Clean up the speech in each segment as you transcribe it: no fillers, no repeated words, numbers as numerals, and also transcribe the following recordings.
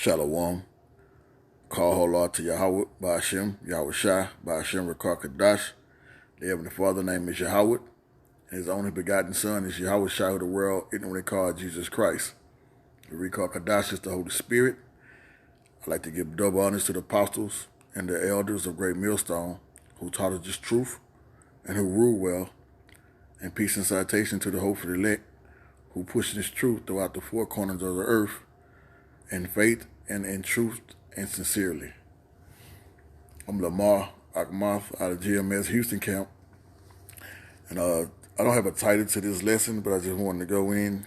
Shalom. Call Hola to Yahweh, Ba'ashem, Yahweh Shai, Ba'ashem Rakar Kadash. The Heavenly Father name is Yahweh, and His only begotten Son is Yahweh Shai of the world, ignorantly called Jesus Christ. The Rakar Kadash is the Holy Spirit. I'd like to give double honors to the apostles and the elders of Great Millstone who taught us this truth and who rule well, and peace and citation to the hopeful elect who push this truth throughout the four corners of the earth in faith and in truth and sincerely. I'm Lamar Akmath out of GMS Houston Camp, and I don't have a title to this lesson, but I just wanted to go in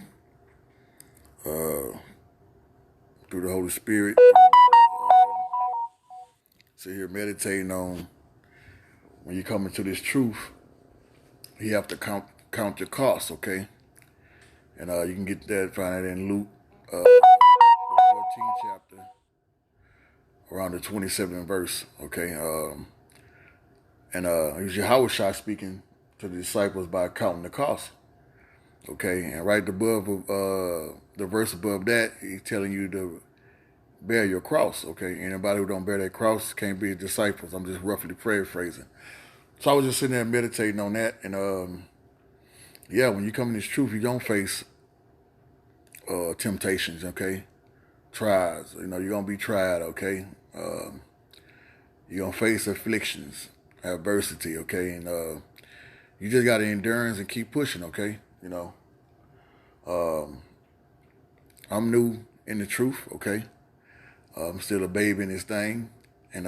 through the Holy Spirit, sit here meditating on when you come into this truth, you have to count your costs, okay? And you can get that, find that in Luke, the 14th chapter, around the 27th verse, okay? And it was Yahweh Shai speaking to the disciples by counting the cost. Okay, and right above the verse above that, he's telling you to bear your cross. Okay, anybody who don't bear that cross can't be disciples. I'm just roughly paraphrasing. So I was just sitting there meditating on that, and yeah, when you come in this truth, you don't face temptations. Okay, trials. You know, you're gonna be tried. Okay, you're gonna face afflictions, adversity. Okay, and you just got to endurance and keep pushing. Okay, you know. I'm new in the truth, okay? I'm still a baby in this thing. And,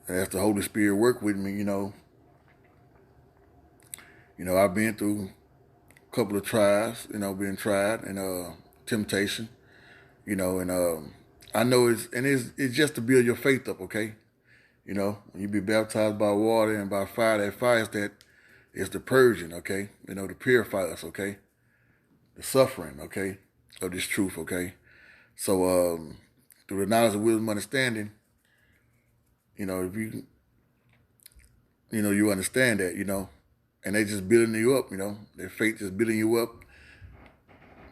as the Holy Spirit work with me, I've been through a couple of trials, being tried and temptation, and I know it's just to build your faith up, okay? When you be baptized by water and by fire, that fire is the purging, okay? To purify us, okay? The suffering, okay? Of this truth, okay? So, through the knowledge of wisdom, understanding, if you understand that, and they just building you up, their faith is building you up,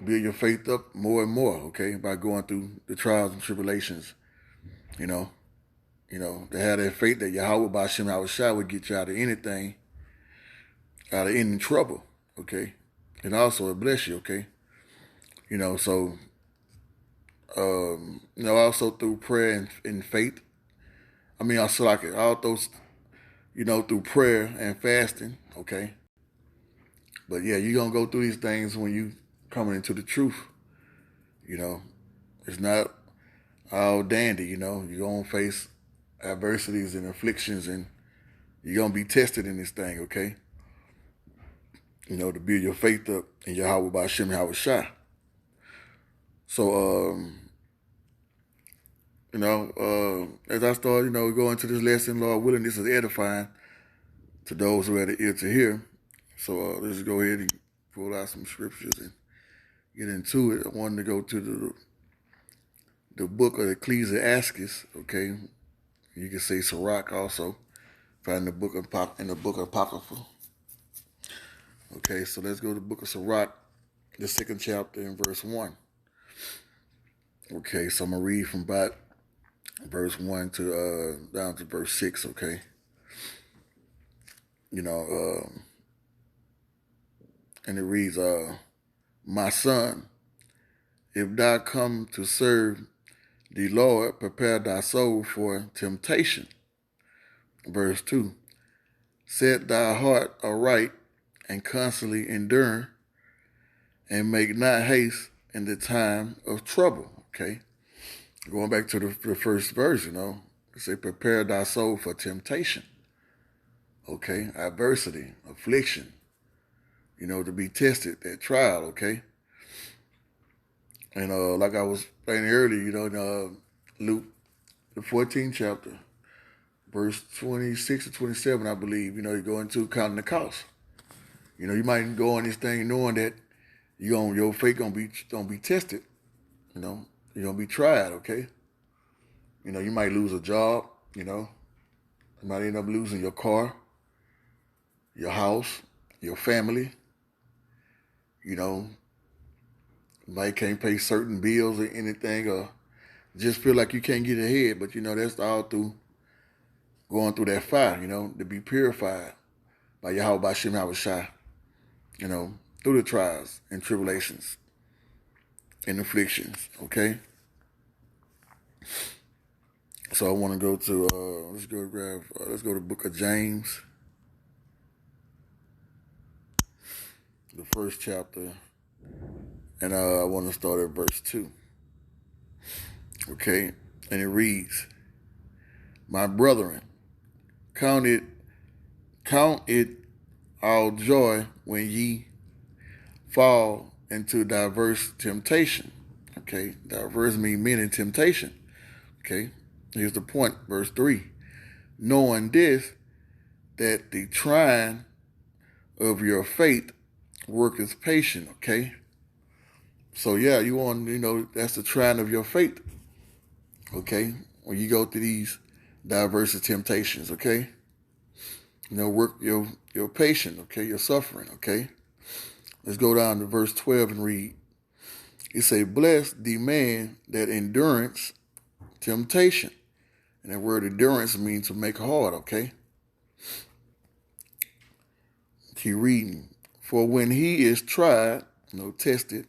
build your faith up more and more, okay, by going through the trials and tribulations, they have that faith that Yahweh Ba'ashem Yahweh Shai would get you out of anything, out of any trouble, okay, and also it bless you, okay, so, also through prayer and faith, also like it, all those, through prayer and fasting, okay? But yeah, you're going to go through these things when you coming into the truth, It's not all dandy, You're going to face adversities and afflictions, and you're going to be tested in this thing, okay? To build your faith up in Yahweh Ba'ashem Yahweh Shai. So, as I start, going to this lesson, Lord willing, this is edifying to those who had the ear to hear. So let's go ahead and pull out some scriptures and get into it. I wanted to go to the book of Ecclesiastes, okay? You can say Sirach also. Find the book in the book of Apocrypha. Okay, so let's go to the book of Sirach, the 2nd chapter in verse 1. Okay, so I'm going to read from about verse 1 to down to verse 6, okay? And it reads, my son, if thou come to serve the Lord, prepare thy soul for temptation. Verse 2, set thy heart aright and constantly endure, and make not haste in the time of trouble. Okay, going back to the first verse, it say prepare thy soul for temptation. Okay, adversity, affliction, to be tested, that trial, okay? And like I was saying earlier, in Luke, the 14th chapter, verse 26 to 27, I believe, you go into counting the cost. You might go on this thing knowing that your faith gonna be tested. You're gonna be tried, okay? You might lose a job, you might end up losing your car, your house, your family, Like can't pay certain bills or anything, or just feel like you can't get ahead. But that's all through going through that fire. To be purified by Yahweh Bashim Yahushai. Through the trials and tribulations and afflictions. Okay. So I want to go to let's go to the book of James, the first chapter, and I want to start at verse 2. Okay, and it reads, "My brethren, count it all joy when ye fall into diverse temptation." Okay, diverse means many temptation. Okay, here's the point, verse 3. "Knowing this, that the trying of your faith worketh patience." Okay, so yeah, that's the trying of your faith. Okay, when you go through these diverse temptations. Okay, work your patience. Okay, your suffering. Okay, let's go down to verse 12 and read. It say, "Blessed the man that endurance temptation." And that word endurance means to make hard, okay? Keep reading. "For when he is tried," tested,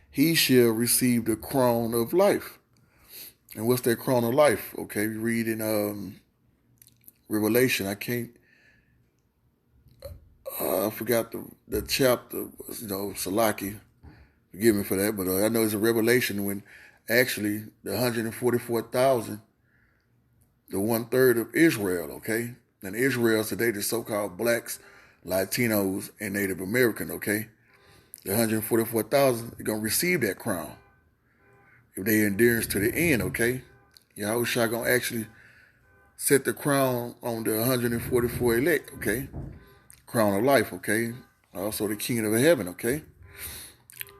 "he shall receive the crown of life." And what's that crown of life? Okay, we read in Revelation. I forgot the chapter, Salaki. Forgive me for that, but I know it's a Revelation when actually the 144,000, the 1/3 of Israel, okay? And Israel today, the so-called blacks, Latinos, and Native American, okay? The 144,000 are going to receive that crown if they endurance to the end, okay? Yahushua going to actually set the crown on the 144 elect, okay? Crown of life, okay? Also the kingdom of heaven, okay?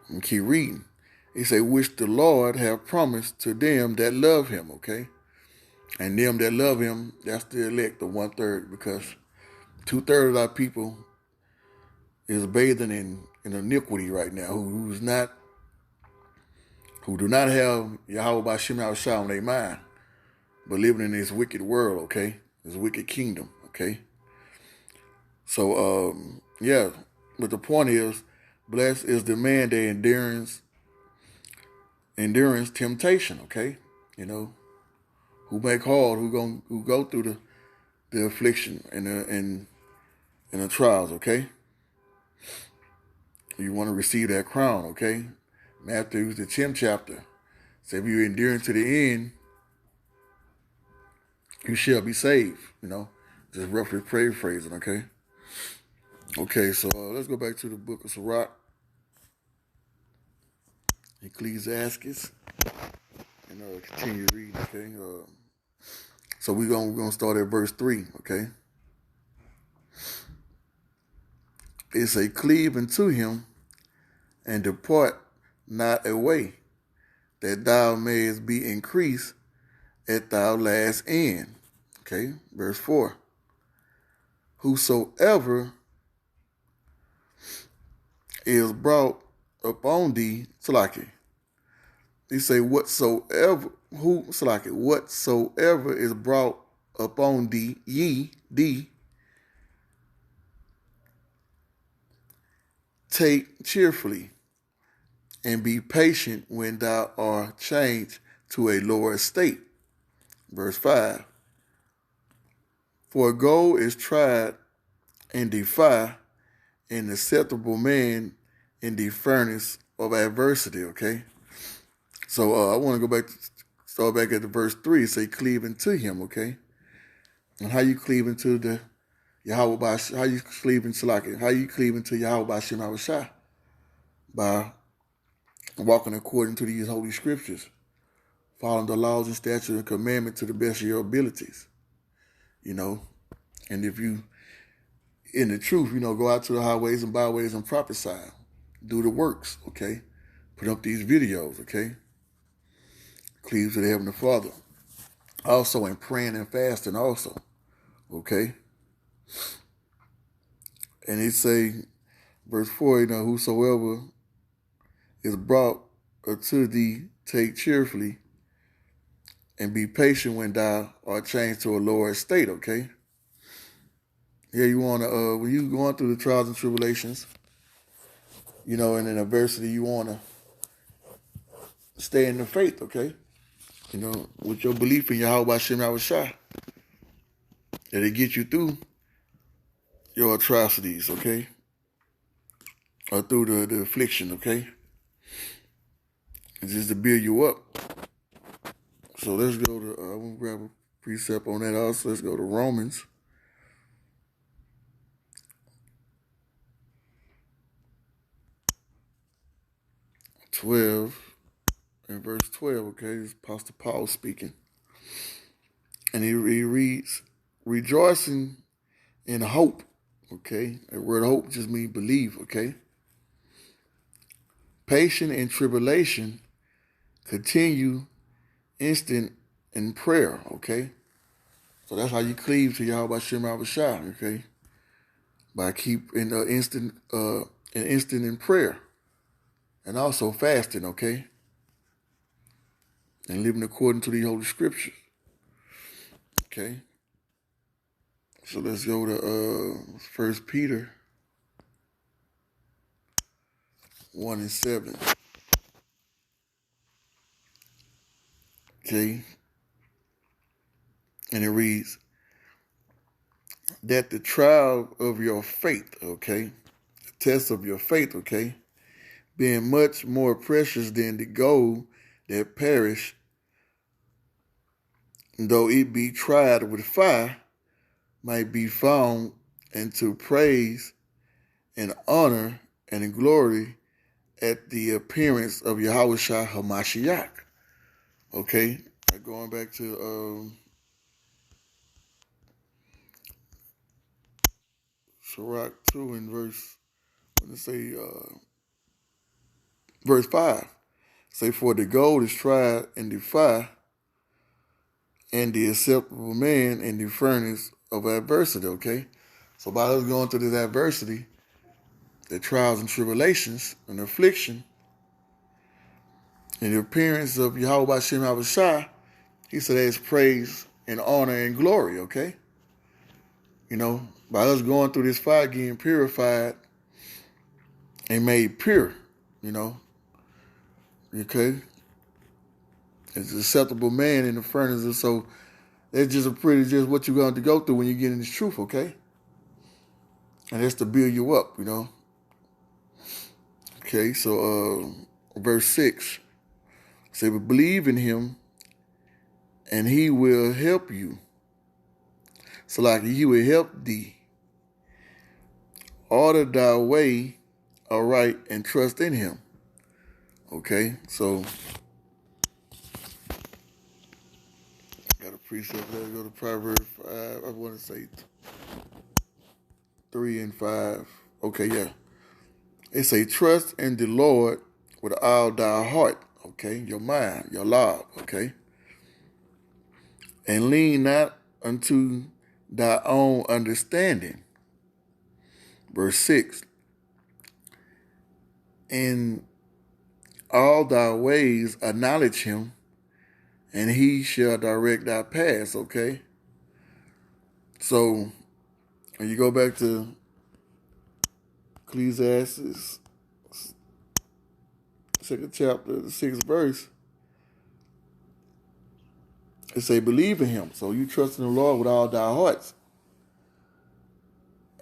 And keep reading. He say, "Which the Lord have promised to them that love him," okay? And them that love him, that's the elect, the 1/3, because 2/3 of our people is bathing in iniquity right now, who do not have Yahweh Bashim Yahushua on their mind, but living in this wicked world, okay? This wicked kingdom, okay? So, yeah, but the point is, blessed is the man that endurance temptation, okay? Who make hard, who go through the affliction and the trials, okay? You want to receive that crown, okay? Matthew, the 10th chapter, says, "If you endure to the end, you shall be saved." Just roughly paraphrasing, okay? Okay, so let's go back to the book of Sirach, Ecclesiastes, and continue reading, okay? So we're gonna start at verse 3, okay? It say, "Cleave unto him, and depart not away, that thou mayest be increased at thy last end." Okay, verse 4. "Whosoever is brought upon thee," Salaki. He say, whatsoever is brought upon thee, take cheerfully, and be patient when thou art changed to a lower state. Verse 5. "For gold is tried and defy, an acceptable man in the furnace of adversity." Okay, so I want to start back at the verse 3. Say, "Cleave into him," okay? And how you cleave into the Yahweh Bashim? How you cleave into Salaki? How you cleave into Yahweh Bashim Yahushua? By walking according to these holy scriptures, following the laws and statutes and commandments to the best of your abilities. And if you, in the truth, go out to the highways and byways and prophesy, do the works, okay? Put up these videos, okay? Cleave to the Heavenly Father. Also in praying and fasting also, okay? And it say, verse 4, "Whosoever is brought unto thee, take cheerfully, and be patient when thou art changed to a lower estate, okay? Yeah, you want to, when you going through the trials and tribulations, and in adversity, you want to stay in the faith, okay? With your belief in Yahweh Shem Yahushua, that it get you through your atrocities, okay? Or through the affliction, okay? It's just to build you up. So let's go to, I'm going to grab a precept on that also. Let's go to Romans 12 and verse 12, okay? This is Apostle Paul speaking. And he reads, rejoicing in hope, okay? That word hope just means believe, okay? Patient in tribulation, continue instant in prayer, okay? So that's how you cleave to Yahweh Shem Yahushua, okay? By keeping instant in prayer. And also fasting, okay? And living according to the Holy Scriptures. Okay? So let's go to 1 Peter 1:7. Okay? And it reads, that the trial of your faith, okay? The test of your faith, okay? Being much more precious than the gold that perish, though it be tried with fire, might be found into praise and honor and glory at the appearance of Yahushua HaMashiach. Okay, going back to Sirach 2 and verse 5. Say, for the gold is tried in the fire, and the acceptable man in the furnace of adversity, okay? So by us going through this adversity, the trials and tribulations and affliction, and the appearance of Yahweh Shem Yahushua, he said there's praise and honor and glory, okay? By us going through this fire, getting purified and made pure, okay? It's an acceptable man in the furnace, so that's just just what you're going to go through when you get in this truth, okay? And that's to build you up, Okay, so verse 6, say, but believe in him, and he will help you. So like he will help thee. Order thy way aright and trust in him. Okay, so got a precept there. Go to Proverbs 5. I want to say 3 and 5. Okay, yeah. It say, trust in the Lord with all thy heart, okay, your mind, your love, okay, and lean not unto thy own understanding. Verse 6, in all thy ways acknowledge him, and he shall direct thy paths, okay? So, when you go back to Ecclesiastes, 2nd chapter, the 6th verse, it say, believe in him. So you trust in the Lord with all thy hearts.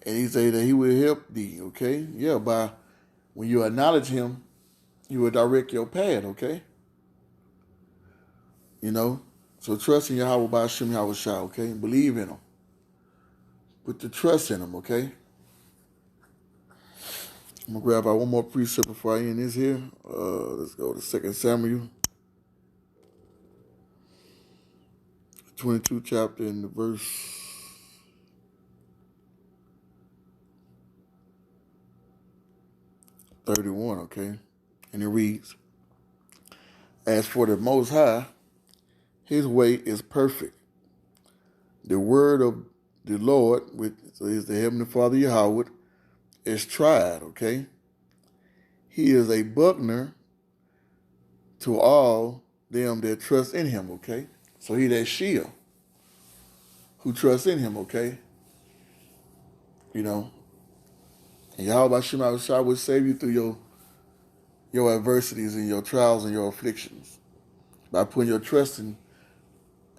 And he say that he will help thee, okay? Yeah, when you acknowledge him, you will direct your path, okay? So trust in Yahweh by Shem Yahushua, okay? Believe in him. Put the trust in him, okay? I'm going to grab out one more precept before I end this here. Let's go to 2 Samuel 22 chapter and the verse 31, okay? And it reads, as for the Most High, his way is perfect. The word of the Lord, which is the Heavenly Father Yahweh, is tried, okay? He is a buckler to all them that trust in him, okay? So he that shield who trusts in him, okay? You know, and Yahweh Shem Shah will save you through your adversities and your trials and your afflictions by putting your trust in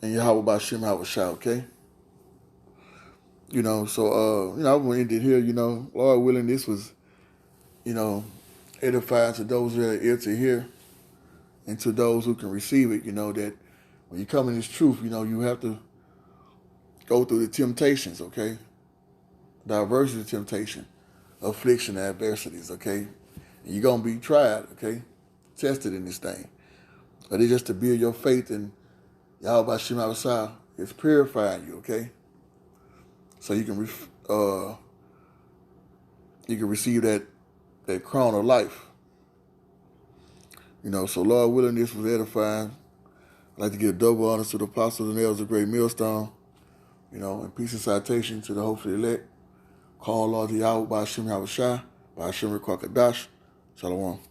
Yahweh Shem Shah, okay? So I want to end it here, Lord willing, this was, edifying to those who are ear to hear and to those who can receive it, that when you come in this truth, you have to go through the temptations, okay? Diversity of temptation, affliction, adversities, okay? And you're going to be tried, okay? Tested in this thing. But it's just to build your faith in Yahweh Shem Shah. It's purifying you, okay? So you can receive that crown of life. So Lord willing, this was edifying. I'd like to give double honors to the apostles and elders of Great Millstone, and peace and citation to the hopefully elect. Call Lord Yahweh by Hashem Yahweh Shai, by Hashem Rekha Kadash. Shalom.